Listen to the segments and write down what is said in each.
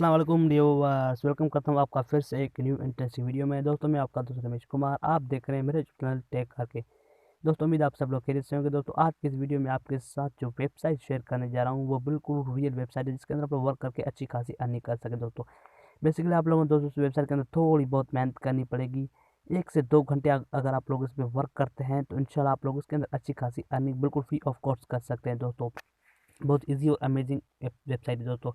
अस्सलाम वालेकुम viewers, welcome करता हूँ आपका फिर से एक न्यू इंटरेस्टिंग वीडियो में। दोस्तों मैं आपका दोस्त रमेश कुमार, आप देख रहे हैं मेरे चैनल टेक करके। दोस्तों उम्मीद आप सब लोग खैरियत से होंगे। दोस्तों आज की इस वीडियो में आपके साथ जो वेबसाइट शेयर करने जा रहा हूँ वो बिल्कुल रियल वेबसाइट है, जिसके अंदर आप लोग वर्क करके अच्छी खासी अर्निंग कर सके। दोस्तों बेसिकली आप लोगों को दोस्तों इस वेबसाइट के अंदर थोड़ी बहुत मेहनत करनी पड़ेगी। 1 से 2 घंटे अगर आप लोग इस पर वर्क करते हैं तो इंशाल्लाह आप लोग इसके अंदर अच्छी खासी अर्निंग बिल्कुल फ्री ऑफ कॉस्ट कर सकते हैं। दोस्तों बहुत ईजी और अमेजिंग वेबसाइट है दोस्तों।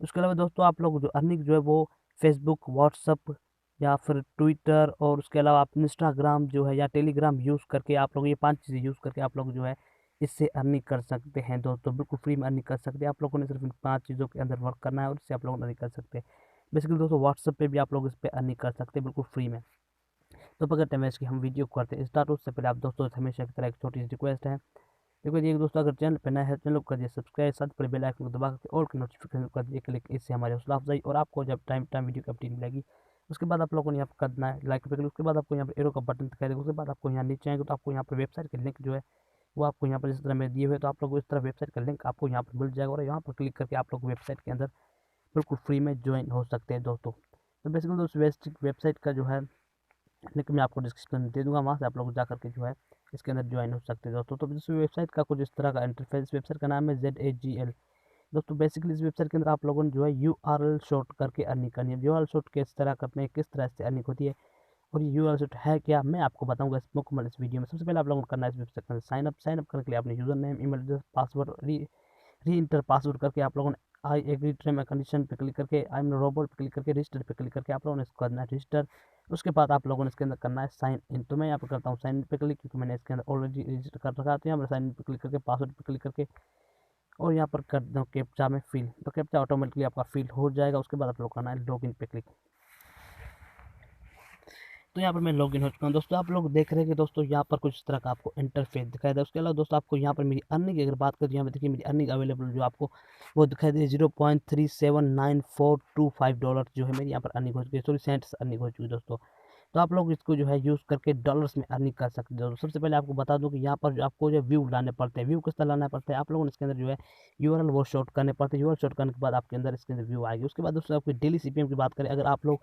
उसके अलावा दोस्तों आप लोग जो अर्निंग जो है वो फेसबुक, व्हाट्सअप या फिर ट्विटर और उसके अलावा आप इंस्टाग्राम जो है या टेलीग्राम यूज़ करके आप लोग ये 5 चीज़ें यूज़ करके आप लोग जो है इससे अर्निंग कर सकते हैं। दोस्तों बिल्कुल फ्री में अर्निंग कर सकते हैं। आप लोगों ने सिर्फ इन 5 चीज़ों के अंदर वर्क करना है और इससे आप लोग अर्निंग कर सकते हैं। बेसिकली दोस्तों व्हाट्सअप पे भी आप लोग इस पर अर्निंग कर सकते हैं बिल्कुल फ्री में। तो बगैर टाइम वेस्ट की हम वीडियो करते हैं स्टार्ट। उससे पहले आप दोस्तों से हमेशा की तरह एक छोटी सी रिक्वेस्ट है। देखो जी दोस्तों, अगर चैनल पर नया है चैनल को कर दिए सब्सक्राइब, साथ पर बेल आइकन को दबा करके और की नोटिफिकेशन कर दिए क्लिक। इससे हमारे हौसला अफजाई और आपको जब टाइम टाइम वीडियो की अपडेट मिलेगी उसके बाद आप लोगों को यहाँ पर करना है लाइक पे क्लिक। उसके बाद आपको यहाँ पर एरो का बटन दिखाई देगा। उसके बाद आपको यहाँ नीचे आएंगे तो आपको यहाँ पर वेबसाइट के लिंक जो है वो आपको यहाँ पर इस तरह में दिए हुए, तो आप लोग इस तरह वेबसाइट का लिंक आपको यहाँ पर मिल जाएगा और यहाँ पर क्लिक करके आप लोग वेबसाइट के अंदर बिल्कुल फ्री में ज्वाइन हो सकते हैं। दोस्तों तो बेसिकली दोस्तों वेबसाइट का जो है लिंक मैं आपको डिस्क्रिप्शन में दे दूंगा, वहाँ से आप लोग जा करके जो है इसके अंदर ज्वाइन हो सकते हैं। दोस्तों तो इस वेबसाइट का कुछ इस तरह का इंटरफेस, वेबसाइट का नाम है ZAGL। दोस्तों बेसिकली इस वेबसाइट के अंदर आप लोगों ने जो है URL शॉर्ट करके अर्निंग करनी है। URL शॉर्ट किस तरह करते हैं, किस तरह से अर्निंग होती है और ये URL शॉर्ट है क्या, मैं आपको बताऊंगा इस मुकम्मल इस वीडियो में। सबसे पहले आप लोगों को करना है इस वेबसाइट में साइन अप करने के लिए अपने user name, email address, password re enter password करके आप लोगों ने I agree term and condition पे क्लिक करके, आई एम रोबोट पे क्लिक करके, रजिस्टर पे क्लिक करके आप लोगों ने इसको करना है रजिस्टर। उसके बाद आप लोगों ने इसके अंदर करना है साइन इन। तो मैं यहाँ पर करता हूँ साइन इन पे क्लिक, क्योंकि मैंने इसके अंदर ऑलरेडी रजिस्टर कर रखा है। तो यहाँ पर साइन इन पे क्लिक करके, पासवर्ड पे क्लिक करके और यहाँ पर कर देता हूँ कैप्चा में फिल। तो कैप्चा ऑटोमेटिकली आपका फिल हो जाएगा। उसके बाद आप लोग करना है लॉग इन पे क्लिक। तो यहाँ पर मैं लॉगिन हो चुका हूँ। दोस्तों आप लोग देख रहे हैं कि दोस्तों यहाँ पर कुछ इस तरह का आपको इंटरफेस दिखाई दे। उसके अलावा दोस्तों आपको यहाँ पर मेरी अर्निंग की अगर बात करें तो यहाँ पर देखिए मेरी अर्निंग अवेलेबल जो आपको वो दिखाई दे $0.379425 जो है मेरी यहाँ पर अर्निंग हो चुकी है, सॉरी सेंट्स अर्निंग हो चुकी है। दोस्तों तो आप लोग इसको जो है यूज़ करके डॉलर्स में अर्निंग कर सकते हैं। दोस्तों सबसे पहले आपको बता दूं कि यहाँ पर जो आपको जो व्यू लाने पड़ते हैं, व्यू किस तरह लाना पड़ता है, आप लोगों ने इसके अंदर जो है URL वो शॉर्ट करने पड़ते हैं। URL शॉर्ट करने के बाद आपके अंदर इसके अंदर व्यू आएगी। उसके बाद दोस्तों आपकी डेली CPM की बात करें, अगर आप लोग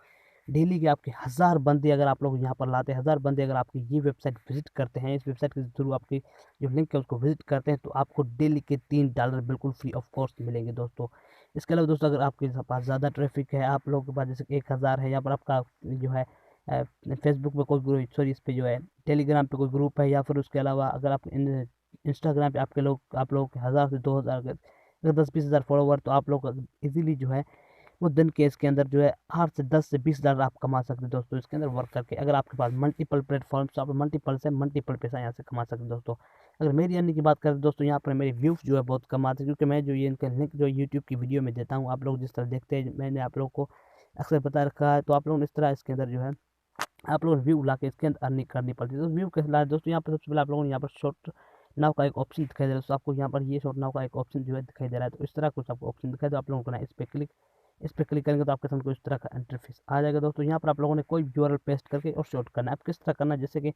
डेली के आपके 1000 बंदे अगर आप लोग यहाँ पर लाते हैं, 1000 बंदे अगर आपकी ये वेबसाइट विजिट करते हैं, इस वेबसाइट के थ्रू आपकी जो लिंक है उसको विजिट करते हैं, तो आपको डेली के $3 बिल्कुल फ्री ऑफ कॉस्ट मिलेंगे। दोस्तों इसके अलावा दोस्तों अगर आपके पास ज़्यादा ट्रैफिक है, आप लोगों के पास जैसे 1000 है, यहाँ पर आपका जो है फेसबुक पे कोई ग्रुप, सॉरी इस पे जो है टेलीग्राम पे कोई ग्रुप है, या फिर उसके अलावा अगर आप इंस्टाग्राम पे आप लोग के 1000 से 2000 अगर 10-20 हज़ार फॉलोवर, तो आप लोग इजीली जो है वो दिन के इसके अंदर जो है 8 से 10 से 20 हज़ार आप कमा सकते हैं। दोस्तों इसके अंदर वर्क करके अगर आपके पास मल्टीपल प्लेटफॉर्म, तो आप मल्टीपल पैसा यहाँ से कमा सकते हैं। दोस्तों अगर मेरी अर्निंग की बात करें दोस्तों, यहाँ पर मेरे व्यूज़ जो है बहुत कम आते हैं, क्योंकि मैं जो ये इनका लिंक जो यूट्यूब की वीडियो में देता हूँ, आप लोग जिस तरह देखते हैं मैंने आप लोग को अक्सर बता रखा है, तो आप लोगों ने इस तरह इसके अंदर जो है आप लोग व्यू ला के इसके अंदर अर्निंग करनी पड़ती है। तो व्यू कैसे लाए दोस्तों, यहाँ पर सबसे पहले आप लोगों ने यहाँ पर शॉर्ट नाव का एक ऑप्शन दिखाई दे रहा है। तो आपको यहाँ पर ये शॉर्ट नाव का एक ऑप्शन जो है दिखाई दे रहा है, तो इस तरह कुछ आपको ऑप्शन दिखाई दे, आप लोगों को ना इस पर क्लिक करेंगे तो आपके सामने कुछ इस तरह का इंटरफेस आ जाएगा। दोस्तों यहाँ पर आप लोगों ने कोई भी URL पेस्ट करके और शॉर्ट करना है। आप किस तरह करना है, जैसे कि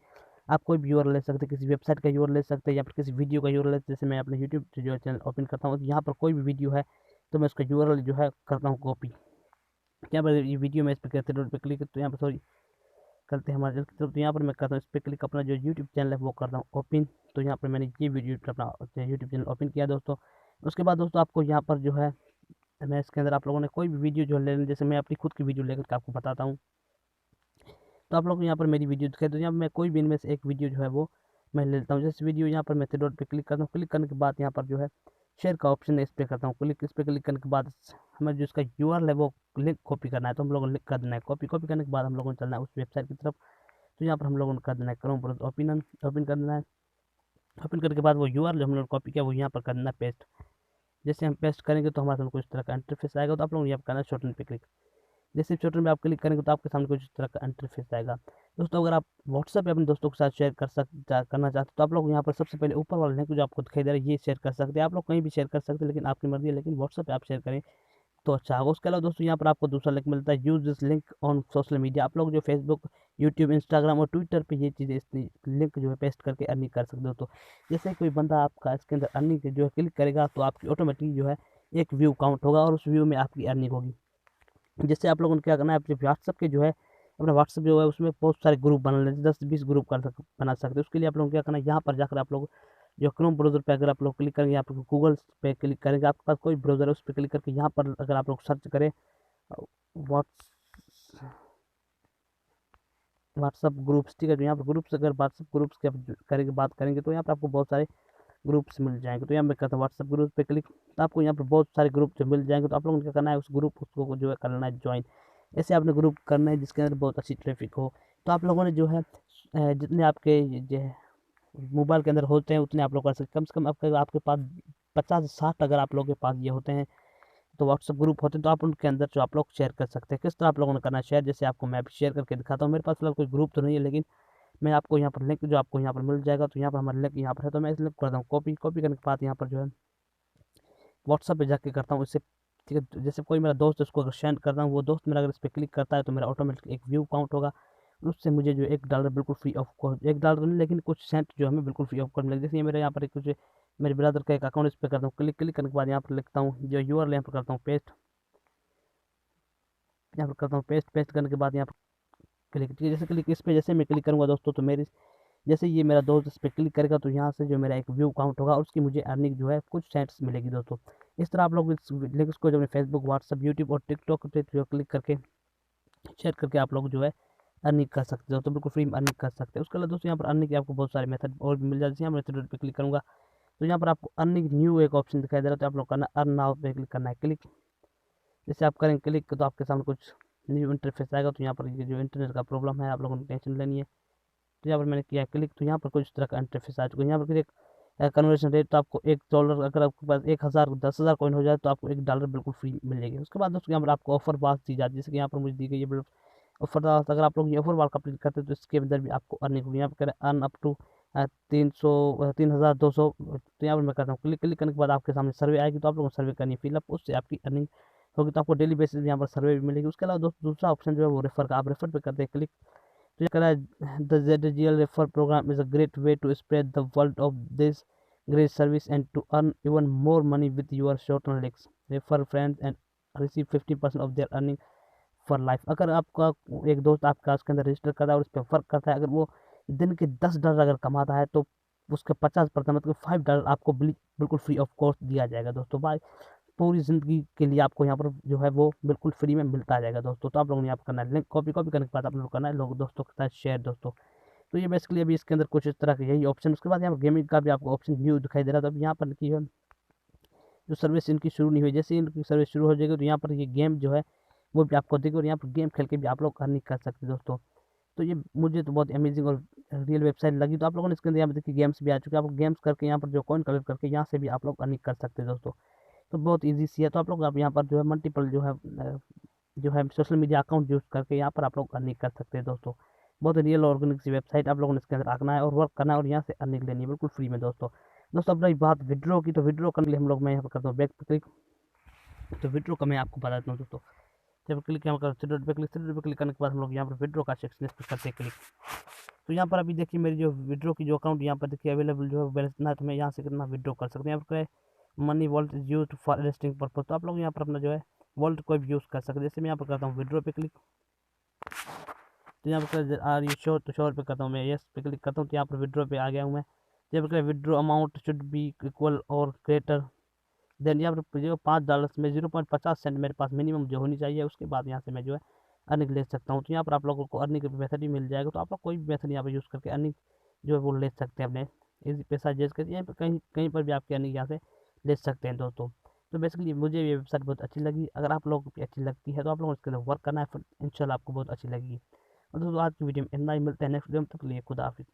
आप कोई भी URL ले सकते हैं, किसी वेबसाइट का URL ले सकते हैं या फिर किसी वीडियो का URL, जैसे मैं अपने यूट्यूब जो है चैनल ओपन करता हूँ, तो यहाँ पर कोई भी वीडियो है तो मैं उसका URL जो है करता हूँ कॉपी। यहाँ पर ये वीडियो में इस पर करते पे क्लिक, तो यहाँ पर सॉरी करते हैं हमारे चैनल की तरफ, तो यहाँ पर मैं करता हूँ इस पर क्लिक, अपना जो यूट्यूब चैनल है वो करता हूँ ओपन। तो यहाँ पर मैंने ये वीडियो अपना यूट्यूब चैनल ओपन किया दोस्तों। उसके बाद दोस्तों आपको यहाँ पर जो है मैं इसके अंदर आप लोगों ने कोई भी वीडियो जो ले लें, जैसे मैं अपनी खुद की वीडियो लेकर के आपको बताता हूँ, तो आप लोग यहाँ पर मेरी वीडियो दिखाई, तो यहाँ मैं कोई भी इनमें से एक वीडियो जो है वो मैं ले लेता हूँ। जैसे वीडियो यहाँ पर मैं थ्री डॉट पे क्लिक करता हूँ, क्लिक करने के बाद यहाँ पर जो है शेयर का ऑप्शन है, इस पर करता हूँ क्लिक। इस पर क्लिक करने के बाद हमें जो इसका URL है वो लिंक कॉपी करना है, तो हम लोगों ने लिंक कर देना है कॉपी करने के बाद हम लोगों को चलना है उस वेबसाइट की तरफ। तो यहाँ पर हम लोगों ने कर देना है क्रोम पर ओपन कर देना है। ओपन करने के बाद वो URL जो हम लोगों ने कॉपी किया वो यहाँ पर कर देना है पेस्ट। जैसे हम पेस्ट करेंगे तो हमारे सामने कुछ तरह का इंटरफेस आएगा, तो आप लोगों ने यहाँ पर करना है शॉर्टन पे क्लिक। जैसे शॉर्टन में आप क्लिक करेंगे तो आपके सामने कुछ तरह का इंटरफेस आएगा। दोस्तों अगर आप व्हाट्सएप पे अपने दोस्तों के साथ शेयर करना चाहते हैं, तो आप लोग यहाँ पर सबसे पहले ऊपर वाला लिंक जो आपको दिखाई दे रहा है ये शेयर कर सकते हैं। आप लोग कहीं भी शेयर कर सकते हैं, लेकिन आपकी मर्जी है, लेकिन व्हाट्सएप पे आप शेयर करें तो अच्छा होगा। उसके अलावा दोस्तों यहाँ पर आपको दूसरा लिंक मिलता है, use this link on social media. आप लोग जो फेसबुक, यूट्यूब, इंस्टाग्राम और ट्विटर पे ये चीज़ें इस लिंक जो है पेस्ट करके अर्निंग कर सकते हो। तो जैसे कोई बंदा आपका इसके अंदर अर्निंग जो है क्लिक करेगा तो आपकी ऑटोमेटिकली जो है एक व्यू काउंट होगा और उस व्यू में आपकी अर्निंग होगी। जैसे आप लोगों को क्या करना है, अपने व्हाट्सअप के जो है, अपना व्हाट्सअप जो है उसमें बहुत सारे ग्रुप बना लेते हैं, 10-20 ग्रुप बना सकते हैं। उसके लिए आप लोगों को क्या करना है, यहाँ पर जाकर आप लोग जो क्रोम ब्राउज़र पे अगर आप लोग क्लिक करेंगे, आप गूगल पे क्लिक करेंगे, आपके पास कोई ब्राउज़र है उस पर क्लिक करके यहाँ पर अगर आप लोग सर्च करें व्हाट्स व्हाट्सअप ग्रुप्स, ठीक है। तो यहाँ पर ग्रुप्स, अगर व्हाट्सअप ग्रुप्स की करेंगे बात करेंगे तो यहाँ पर आपको बहुत सारे ग्रुप्स मिल जाएंगे। तो यहाँ मैं कहता हूँ व्हाट्सअप ग्रुप पे क्लिक, तो आपको यहाँ पर बहुत सारे ग्रुप जो मिल जाएंगे। तो आप लोगों को क्या करना है, उस ग्रुप उसको जो है करना है ज्वाइन। ऐसे आपने ग्रुप करना है जिसके अंदर बहुत अच्छी ट्रैफिक हो। तो आप लोगों ने जो है जितने आपके जो है मोबाइल के अंदर होते हैं उतने आप लोग कर सकते, कम से कम आपके पास 50 से 60 अगर आप लोगों के पास ये होते हैं तो व्हाट्सअप ग्रुप होते हैं, तो आप उनके अंदर जो आप लोग शेयर कर सकते हैं। किस तरह आप लोगों ने करना है शेयर, जैसे आपको मैं भी शेयर करके दिखाता हूँ। मेरे पास फिलहाल कोई ग्रुप तो नहीं है, लेकिन मैं आपको यहाँ पर लिंक जो आपको यहाँ पर मिल जाएगा, तो यहाँ पर हमारा लिंक यहाँ पर है, तो मैं इस लिंक करता हूँ कॉपी। कॉपी करने के बाद यहाँ पर जो है व्हाट्सअप पे जाके करता हूँ इससे, ठीक है। तो जैसे कोई मेरा दोस्त है उसको अगर सेंड करता हूँ, वो दोस्त मेरा अगर इस पर क्लिक करता है तो मेरा ऑटोमेटिक एक व्यू काउंट होगा, उससे मुझे जो $1 बिल्कुल फ्री ऑफ कॉस्ट, $1 तो नहीं लेकिन कुछ सेंट जो हमें बिल्कुल फ्री ऑफ कॉस्ट मिलेगा। जैसे ये मेरे यहाँ पर कुछ मेरे ब्रदर का एक अकाउंट, इस पर करता हूँ क्लिक। क्लिक करने के बाद यहाँ पर लिखता हूँ जो यूआरएल यहाँ पर करता हूँ पेस्ट, यहाँ पर करता हूँ पेस्ट। पेस्ट करने के बाद यहाँ पर क्लिक, ठीक है। जैसे क्लिक इस पर जैसे मैं क्लिक करूँगा दोस्तों, तो मेरी जैसे ये मेरा दोस्त इस पर क्लिक करेगा तो यहाँ से जो मेरा एक व्यू काउंट होगा और उसकी मुझे अर्निंग जो है कुछ सेंट्स मिलेगी दोस्तों। इस तरह आप लोग इस लिंक्स को जो अपने फेसबुक, व्हाट्सअप, यूट्यूब और टिकटॉक पे जो क्लिक करके शेयर करके आप लोग जो है अर्निंग कर सकते हो, तो बिल्कुल फ्री में अर्निंग कर सकते हैं। उसके अलावा दोस्तों यहाँ पर अर्निंग के आपको बहुत सारे मेथड और भी मिल जाते हैं। यहाँ मैं थ्रेड पे क्लिक करूँगा तो यहाँ पर आपको अर्निंग न्यू एक ऑप्शन दिखाई दे रहा है, तो आप लोग करना अर्न नाउ पे क्लिक करना है क्लिक। जैसे आप करेंगे क्लिक तो आपके सामने कुछ न्यू इंटरफेस आएगा। तो यहाँ पर ये जो इंटरनेट का प्रॉब्लम है आप लोगों को टेंशन लेनी है। तो यहाँ पर मैंने किया क्लिक, तो यहाँ पर कुछ तरह का इंटरफेस आ चुका है। यहाँ पर एक कन्वर्शन रेट, तो आपको $1, अगर आपके पास 1000 10,000 कॉइन हो जाए तो आपको $1 बिल्कुल फ्री मिल जाएगी। उसके बाद दोस्तों यहाँ पर आपको ऑफर बात दी जाती है, जैसे कि यहाँ पर मुझे दी गई है ऑफर। अगर आप लोग ये ऑफर वाल कंप्लीट करते हैं तो इसके अंदर भी आपको अर्निंग होगी। यहाँ पर करें अर्न अप टू 3200। तो यहाँ पर मैं करता हूँ क्लिक। क्लिक करने के बाद आपके सामने सर्वे आएगी, तो आप लोगों को सर्वे करनी है फिलअप, उससे आपकी अर्निंग होगी। तो आपको डेली बेसिस यहाँ पर सर्वे भी मिलेगी। उसके अलावा दोस्तों दूसरा ऑप्शन जो है वो रेफर का, आप रेफर पे करते हैं क्लिक। तो ये कह रहा है the ZGL refer programme is a great way to spread the world of this great service and to earn even more money with your short links. Refer friends and receive 50% of their earning for life. अगर आपका एक दोस्त आपका उसके अंदर register करता है और उस पर वर्क करता है, अगर वो दिन के $10 अगर कमाता है तो उसके 50% मतलब $5 आपको बिल्कुल फ्री ऑफ कॉस्ट दिया जाएगा दोस्तों। भाई पूरी ज़िंदगी के लिए आपको यहाँ पर जो है वो बिल्कुल फ्री में मिलता जाएगा दोस्तों। तो आप लोगों ने यहाँ पर करना है लिंक कॉपी। कॉपी करने के बाद आप लोग करना है लोग दोस्तों के साथ शेयर दोस्तों। तो ये बेसिकली अभी इसके अंदर कुछ इस तरह के यही ऑप्शन। उसके बाद यहाँ पर गेमिंग का भी आपको ऑप्शन न्यू दिखाई दे रहा था। तो अब यहाँ पर की है जो सर्विस इनकी शुरू नहीं हुई, जैसे इनकी सर्विस शुरू हो जाएगी तो यहाँ पर ये गेम जो है वो भी आपको देखेगा और यहाँ पर गेम खेल के भी आप लोग अर्निंग कर सकते हैं दोस्तों। तो ये मुझे तो बहुत अमेजिंग और रियल वेबसाइट लगी। तो आप लोगों ने इसके अंदर यहाँ पर देखिए गेम्स भी आ चुके हैं। आप गेम्स करके यहाँ पर जो कॉइन कलेक्ट करके यहाँ से भी आप लोग अर्निंग कर सकते हैं दोस्तों। तो बहुत ईजी सी है। तो आप लोग आप यहाँ पर जो है मल्टीपल जो है सोशल मीडिया अकाउंट यूज़ करके यहाँ पर आप लोग अर्निंग कर सकते हैं दोस्तों। बहुत रियल ऑर्गेनिक सी वेबसाइट, आप लोगों ने इसके अंदर आना है और वर्क करना है और यहाँ से अर्निंग लेनी है बिल्कुल फ्री में दोस्तों। दोस्तों अब रही बात विड्रॉ की, तो विड्रॉ करने के लिए हम लोग मैं यहाँ पर करता हूँ बैक पे क्लिक। तो विड्रॉ का मैं आपको बता देता हूँ दोस्तों। जब क्लिक यहाँ पर थ्रेड पे क्लिक, थ्रेड पे क्लिक करने के बाद हम लोग यहाँ पर विड्रॉ का सेक्शन इस पर करते हैं क्लिक। तो यहाँ पर अभी देखिए मेरी जो विड्रॉ की जो अकाउंट यहाँ पर देखिए अवेलेबल जो है बैलेंस ना, तो मैं यहाँ से कितना विड्रॉ कर सकते हैं। यहाँ पर money wallet is use for investing purpose. तो आप लोग यहाँ पर अपना जो है वॉलेट कोई भी यूज़ कर सकते हैं। जैसे मैं यहाँ पर करता हूँ विड्रॉ पे क्लिक, तो यहाँ पर आर यू श्योर, तो श्योर पे करता हूँ मैं, यस पे क्लिक करता हूँ तो यहाँ पर विड्रॉ पे आ गया हूँ मैं। जब withdraw amount should be equal और ग्रेटर देन, यहाँ पर जो $5 में 0.50 मेरे पास मिनिमम जो होनी चाहिए, उसके बाद यहाँ से मैं जो है अर्निंग ले सकता हूँ। तो यहाँ पर आप लोगों को अर्निंग का मेथड भी मिल जाएगा। तो आप लोग कोई भी मेथड यहाँ पर यूज़ करके अर्निंग जो है वो ले सकते हैं अपने इजी पैसा जेज करके, यहाँ पर कहीं कहीं पर भी आपकी अर्निंग यहाँ से ले सकते हैं दोस्तों। तो बेसिकली मुझे ये वेबसाइट बहुत अच्छी लगी। अगर आप लोगों को अच्छी लगती है तो आप लोगों को इसके लिए वर्क करना है, फिर इंशाल्लाह आपको बहुत अच्छी लगेगी। और दोस्तों आज की वीडियो में इतना ही, मिलते हैं नेक्स्ट वीडियो में, तब के लिए खुदा हाफिज़।